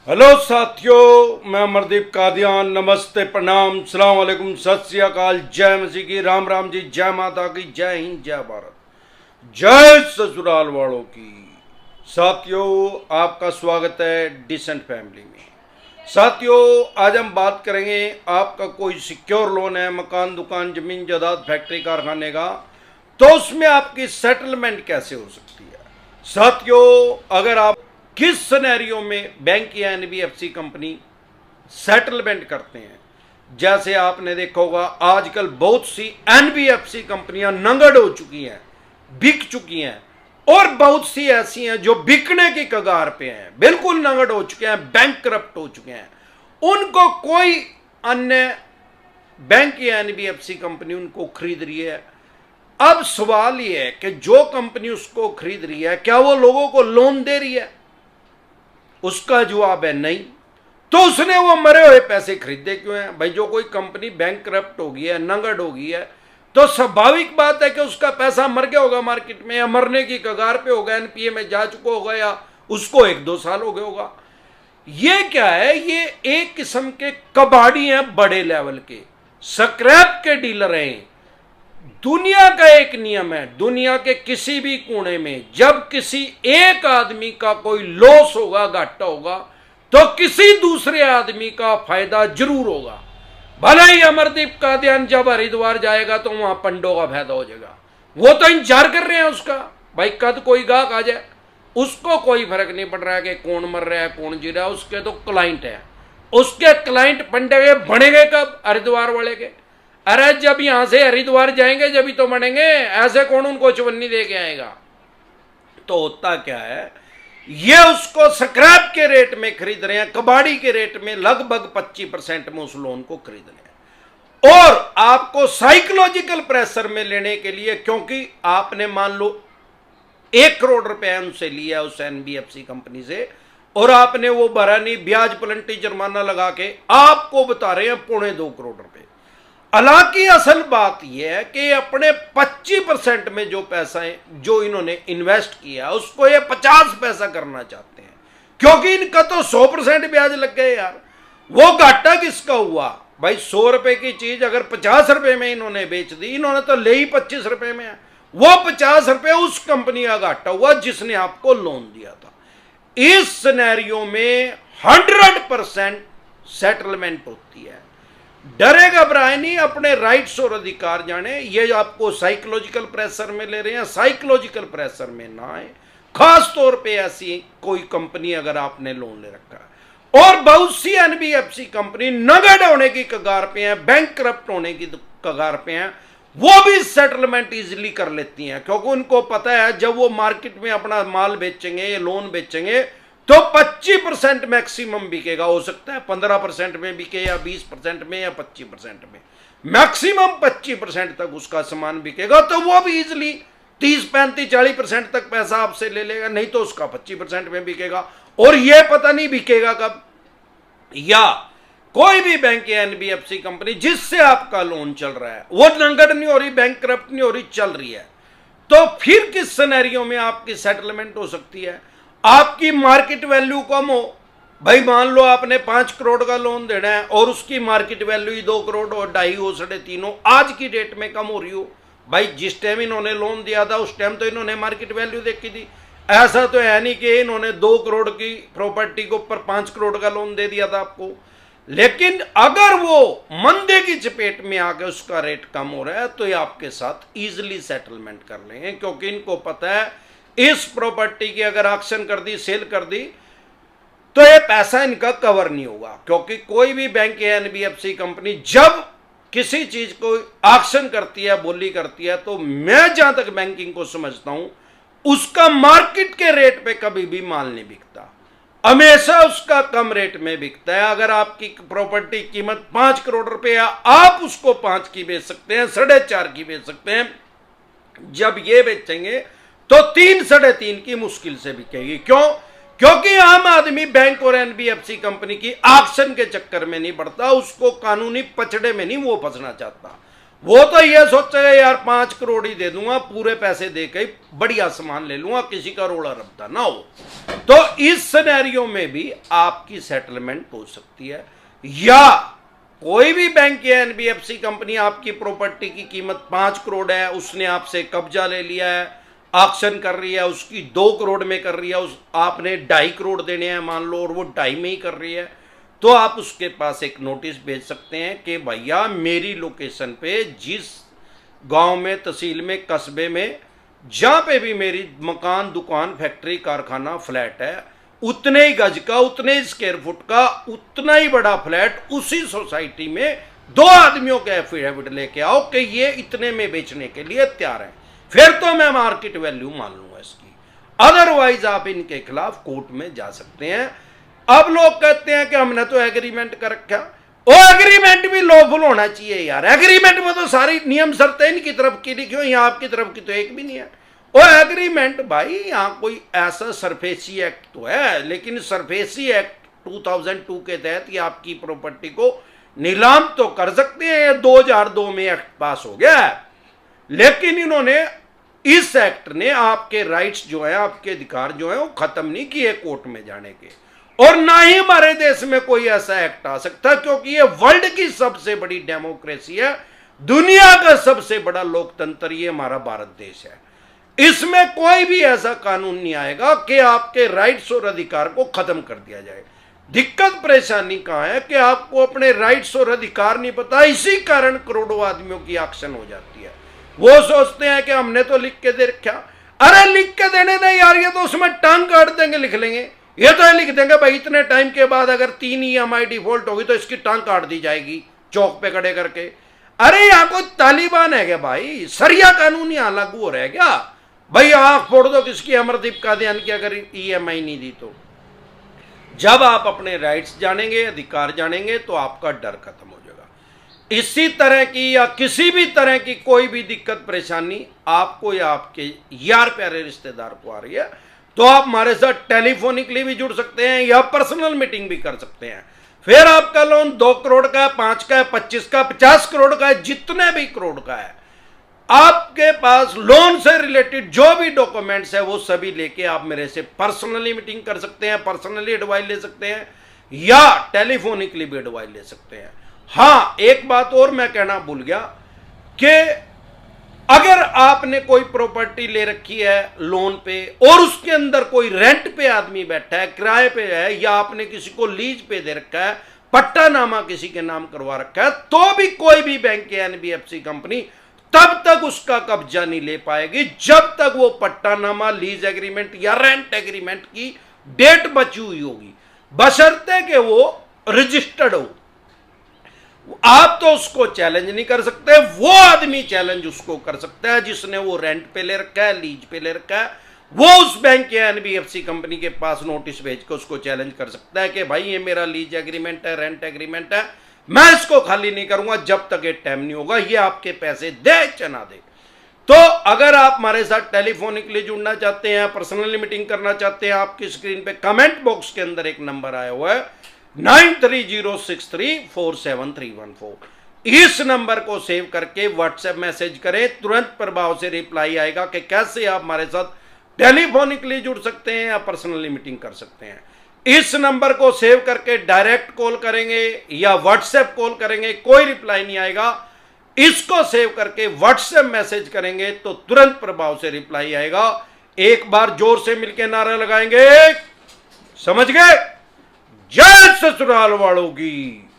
Hello साथियों, मैं अमरदीप कादियान। नमस्ते, प्रणाम, सलाम वालेकुम, सत श्री अकाल, जय मसीह की, राम राम जी, जय माता की, जय हिंद, जय भारत, जय ससुराल वालों की। साथियों, आपका स्वागत है डिसेंट फैमिली में। साथियों, आज हम बात करेंगे, आपका कोई सिक्योर लोन है, मकान, दुकान, जमीन जायदाद, फैक्ट्री, कारखाने का, तो उसमें आपकी सेटलमेंट कैसे हो सकती है। साथियों, अगर आप किस सिनेरियो में बैंक या एनबीएफसी कंपनी सेटलमेंट करते हैं, जैसे आपने देखा होगा आजकल बहुत सी एनबीएफसी कंपनियां नंगड़ हो चुकी हैं, बिक चुकी हैं, और बहुत सी ऐसी हैं जो बिकने की कगार पे हैं, बिल्कुल नंगड़ हो चुके हैं, बैंक करप्ट हो चुके हैं। उनको कोई अन्य बैंक या एनबीएफसी कंपनी उनको खरीद रही है। अब सवाल यह है कि जो कंपनी उसको खरीद रही है, क्या वो लोगों को लोन दे रही है? उसका जवाब है नहीं। तो उसने वो मरे हुए पैसे खरीदे क्यों हैं भाई? जो कोई कंपनी बैंक करप्ट हो गई है, नंगड़ हो गई है, तो स्वाभाविक बात है कि उसका पैसा मर गया होगा मार्केट में, या मरने की कगार पे होगा, एनपीए में जा चुका होगा, या उसको 1-2 साल हो गए होगा। ये क्या है? ये एक किस्म के कबाड़ी हैं, बड़े लेवल के स्क्रैप के डीलर हैं। दुनिया का एक नियम है, दुनिया के किसी भी कोने में जब किसी एक आदमी का कोई लॉस होगा, घाटा होगा, तो किसी दूसरे आदमी का फायदा जरूर होगा। भले ही अमरदीप का ध्यान जब हरिद्वार जाएगा तो वहां पंडों का फायदा हो जाएगा। वो तो इंतजार कर रहे हैं उसका, भाई कद कोई गाहक आ जाए। उसको कोई फर्क नहीं पड़ रहा है कि कौन मर रहा है कौन जी रहा है, उसके तो क्लाइंट है। उसके क्लाइंट पंडे बनेंगे कब? हरिद्वार वाले के। अरे जब यहां से हरिद्वार जाएंगे जब ही तो बनेंगे, ऐसे कौन उनको चवन्नी दे के आएगा? तो होता क्या है, ये उसको स्क्रैप के रेट में खरीद रहे हैं, कबाड़ी के रेट में, लगभग 25% में उस लोन को खरीद रहे हैं। और आपको साइकोलॉजिकल प्रेशर में लेने के लिए, क्योंकि आपने मान लो 1 करोड़ रुपए उनसे लिया उस एनबीएफसी कंपनी से, और आपने वो भरा नहीं, ब्याज प्लंटी जुर्माना लगा के आपको बता रहे हैं 2.25 करोड़ रुपए। हालांकि असल बात यह है कि अपने 25% में जो पैसा है जो इन्होंने इन्वेस्ट किया उसको ये 50 पैसा करना चाहते हैं, क्योंकि इनका तो 100% ब्याज लग गए यार। वो घाटा किसका हुआ भाई? 100 रुपए की चीज अगर 50 रुपए में इन्होंने बेच दी, इन्होंने तो ले ही 25 रुपए में है। वो 50 रुपए उस कंपनी का घाटा हुआ जिसने आपको लोन दिया था। इस सिनेरियो में 100% सेटलमेंट होती है। डरे घबराए नहीं, अपने राइट्स और अधिकार जाने। ये आपको साइकोलॉजिकल प्रेशर में ले रहे हैं, साइकोलॉजिकल प्रेशर में ना आए। खास तौर पे ऐसी कोई कंपनी अगर आपने लोन ले रखा है, और बहुत सी एनबीएफसी कंपनी नगद होने की कगार पे हैं, बैंक करप्ट होने की कगार पे हैं, वो भी सेटलमेंट इजीली कर लेती हैं, क्योंकि उनको पता है जब वो मार्केट में अपना माल बेचेंगे, ये लोन बेचेंगे, तो 25% मैक्सिमम बिकेगा। हो सकता है 15% में बिके, या 20% में, या 25% में, मैक्सिमम 25% तक उसका सामान बिकेगा। तो वो भी इजिली 30-35-40% तक पैसा आपसे ले लेगा, नहीं तो उसका 25% में बिकेगा। और ये पता नहीं बिकेगा कब। या कोई भी बैंक या एनबीएफसी कंपनी जिससे आपका लोन चल रहा है वो नंगड़ नहीं हो रही, बैंक करप्ट नहीं हो रही, चल रही है, तो फिर किस सिनेरियो में आपकी सेटलमेंट हो सकती है? आपकी मार्केट वैल्यू कम हो, भाई मान लो आपने 5 करोड़ का लोन देना है और उसकी मार्केट वैल्यू ही 2 करोड़ और 2.5 हो, 3.5 हो, आज की डेट में कम हो रही हो। भाई जिस टाइम इन्होंने लोन दिया था उस टाइम तो इन्होंने मार्केट वैल्यू देखी थी। ऐसा तो है नहीं कि इन्होंने 2 करोड़ की प्रॉपर्टी के ऊपर 5 करोड़ का लोन दे दिया था आपको। लेकिन अगर वो मंदे की चपेट में आके उसका रेट कम हो रहा है तो ये आपके साथ इजिली सेटलमेंट कर लेंगे, क्योंकि इनको पता है इस प्रॉपर्टी की अगर ऑक्शन कर दी, सेल कर दी, तो ये पैसा इनका कवर नहीं होगा। क्योंकि कोई भी बैंक या एनबीएफसी कंपनी जब किसी चीज को ऑक्शन करती है, बोली करती है, तो मैं जहां तक बैंकिंग को समझता हूं उसका मार्केट के रेट पे कभी भी माल नहीं बिकता, हमेशा उसका कम रेट में बिकता है। अगर आपकी प्रॉपर्टी कीमत 5 करोड़ रुपए, आप उसको 5 की बेच सकते हैं, 4.5 की बेच सकते हैं। जब ये बेचेंगे तो 3-3.5 की मुश्किल से बिकेगी। क्यों? क्योंकि आम आदमी बैंक और एनबीएफसी कंपनी की ऑक्शन के चक्कर में नहीं पड़ता, उसको कानूनी पचड़े में नहीं वो फंसना चाहता। वो तो ये सोचेगा यार 5 करोड़ ही दे दूंगा, पूरे पैसे दे के बढ़िया सामान ले लूंगा, किसी का रोड़ा रब्ता ना हो। तो इस सिनेरियो में भी आपकी सेटलमेंट हो सकती है, या कोई भी बैंक या एनबीएफसी कंपनी आपकी प्रॉपर्टी की कीमत 5 करोड़ है, उसने आपसे कब्जा ले लिया है, ऑक्शन कर रही है, उसकी 2 करोड़ में कर रही है, उस आपने 2.5 करोड़ देने हैं मान लो, और वो 2.5 में ही कर रही है, तो आप उसके पास एक नोटिस भेज सकते हैं कि भैया मेरी लोकेशन पे, जिस गांव में, तहसील में, कस्बे में, जहां पे भी मेरी मकान, दुकान, फैक्ट्री, कारखाना, फ्लैट है, उतने ही गज का, उतने ही स्क्वायर फुट का, उतना ही बड़ा फ्लैट उसी सोसाइटी में 2 आदमियों के एफिडेविट लेके आओ कि ये इतने में बेचने के लिए तैयार है, फिर तो मैं मार्केट वैल्यू मान लूंगा इसकी। अदरवाइज आप इनके खिलाफ कोर्ट में जा सकते हैं। अब लोग कहते हैं कि हमने तो एग्रीमेंट कर रखा, वो एग्रीमेंट भी लॉफुल होना चाहिए यार। एग्रीमेंट में तो सारी नियम शर्तें इनकी तरफ की लिखी हो, यहाँ आपकी तरफ की तो एक भी नहीं है। वो एग्रीमेंट भाई, यहाँ कोई ऐसा सरफेसी एक्ट तो है, लेकिन सरफेसी एक्ट 2002 के तहत ये आपकी प्रॉपर्टी को नीलाम तो कर सकते हैं, ये 2002 में एक्ट पास हो गया है, लेकिन इन्होंने, इस एक्ट ने आपके राइट्स जो है, आपके अधिकार जो है वो खत्म नहीं किए कोर्ट में जाने के। और ना ही हमारे देश में कोई ऐसा एक्ट आ सकता, क्योंकि ये वर्ल्ड की सबसे बड़ी डेमोक्रेसी है, दुनिया का सबसे बड़ा लोकतंत्र ये हमारा भारत देश है। इसमें कोई भी ऐसा कानून नहीं आएगा कि आपके राइट्स और अधिकार को खत्म कर दिया जाए। दिक्कत परेशानी कहां है कि आपको अपने राइट्स और अधिकार नहीं पता, इसी कारण करोड़ों आदमियों की एक्शन हो जाती है। वो सोचते हैं कि हमने तो लिख के दे रखा, अरे लिख के देने नहीं यार, ये तो उसमें टांग काट देंगे, लिख लेंगे, ये तो लिख देंगे भाई इतने टाइम के बाद अगर 3 EMI डिफॉल्ट होगी तो इसकी टांग काट दी जाएगी चौक पे खड़े करके। अरे यहाँ कोई तालिबान है क्या भाई? सरिया कानून यहाँ लागू हो रहा है क्या भाई? आंख फोड़ दो किसकी, अमरदीप कादियान की, अगर EMI नहीं दी तो। जब आप अपने राइट्स जानेंगे, अधिकार जानेंगे, तो आपका डर खत्म हो जाएगा। इसी तरह की या किसी भी तरह की कोई भी दिक्कत परेशानी आपको या आपके यार प्यारे रिश्तेदार को आ रही है, तो आप हमारे साथ टेलीफोनिकली भी जुड़ सकते हैं या पर्सनल मीटिंग भी कर सकते हैं। फिर आपका लोन 2 करोड़ का है, 5 का है, 25 का, 50 करोड़ का है, जितने भी करोड़ का है, आपके पास लोन से रिलेटेड जो भी डॉक्यूमेंट्स है वो सभी लेके आप मेरे से पर्सनली मीटिंग कर सकते हैं, पर्सनली एडवाइस ले सकते हैं, या टेलीफोनिकली भी एडवाइस ले सकते हैं। हाँ, एक बात और मैं कहना भूल गया कि अगर आपने कोई प्रॉपर्टी ले रखी है लोन पे और उसके अंदर कोई रेंट पे आदमी बैठा है, किराए पे है, या आपने किसी को लीज पे दे रखा है, पट्टानामा किसी के नाम करवा रखा है, तो भी कोई भी बैंक या एनबीएफसी कंपनी तब तक उसका कब्जा नहीं ले पाएगी जब तक वो पट्टानामा, लीज एग्रीमेंट या रेंट एग्रीमेंट की डेट बची हुई होगी, बशर्ते कि वो रजिस्टर्ड हो। आप तो उसको चैलेंज नहीं कर सकते, वो आदमी चैलेंज उसको कर सकता है जिसने वो रेंट पे ले रखा है, लीज पे ले रखा है। वो उस बैंक या एनबीएफसी कंपनी के पास नोटिस भेज कर उसको चैलेंज कर सकता है कि भाई ये मेरा लीज एग्रीमेंट है, रेंट एग्रीमेंट है, मैं इसको खाली नहीं करूंगा जब तक ये टाइम नहीं होगा, ये आपके पैसे दे चना दे। तो अगर आप हमारे साथ टेलीफोनिकली जुड़ना चाहते हैं, पर्सनली मीटिंग करना चाहते हैं, आपकी स्क्रीन पे कमेंट बॉक्स के अंदर एक नंबर आया हुआ है 9306347314। इस नंबर को सेव करके व्हाट्सएप मैसेज करें, तुरंत प्रभाव से रिप्लाई आएगा कि कैसे आप हमारे साथ टेलीफोनिकली जुड़ सकते हैं या पर्सनली मीटिंग कर सकते हैं। इस नंबर को सेव करके डायरेक्ट कॉल करेंगे या व्हाट्सएप कॉल करेंगे, कोई रिप्लाई नहीं आएगा। इसको सेव करके व्हाट्सएप मैसेज करेंगे तो तुरंत प्रभाव से रिप्लाई आएगा। एक बार जोर से मिलकर नारा लगाएंगे, समझ गए? जय ससुराल वालों की।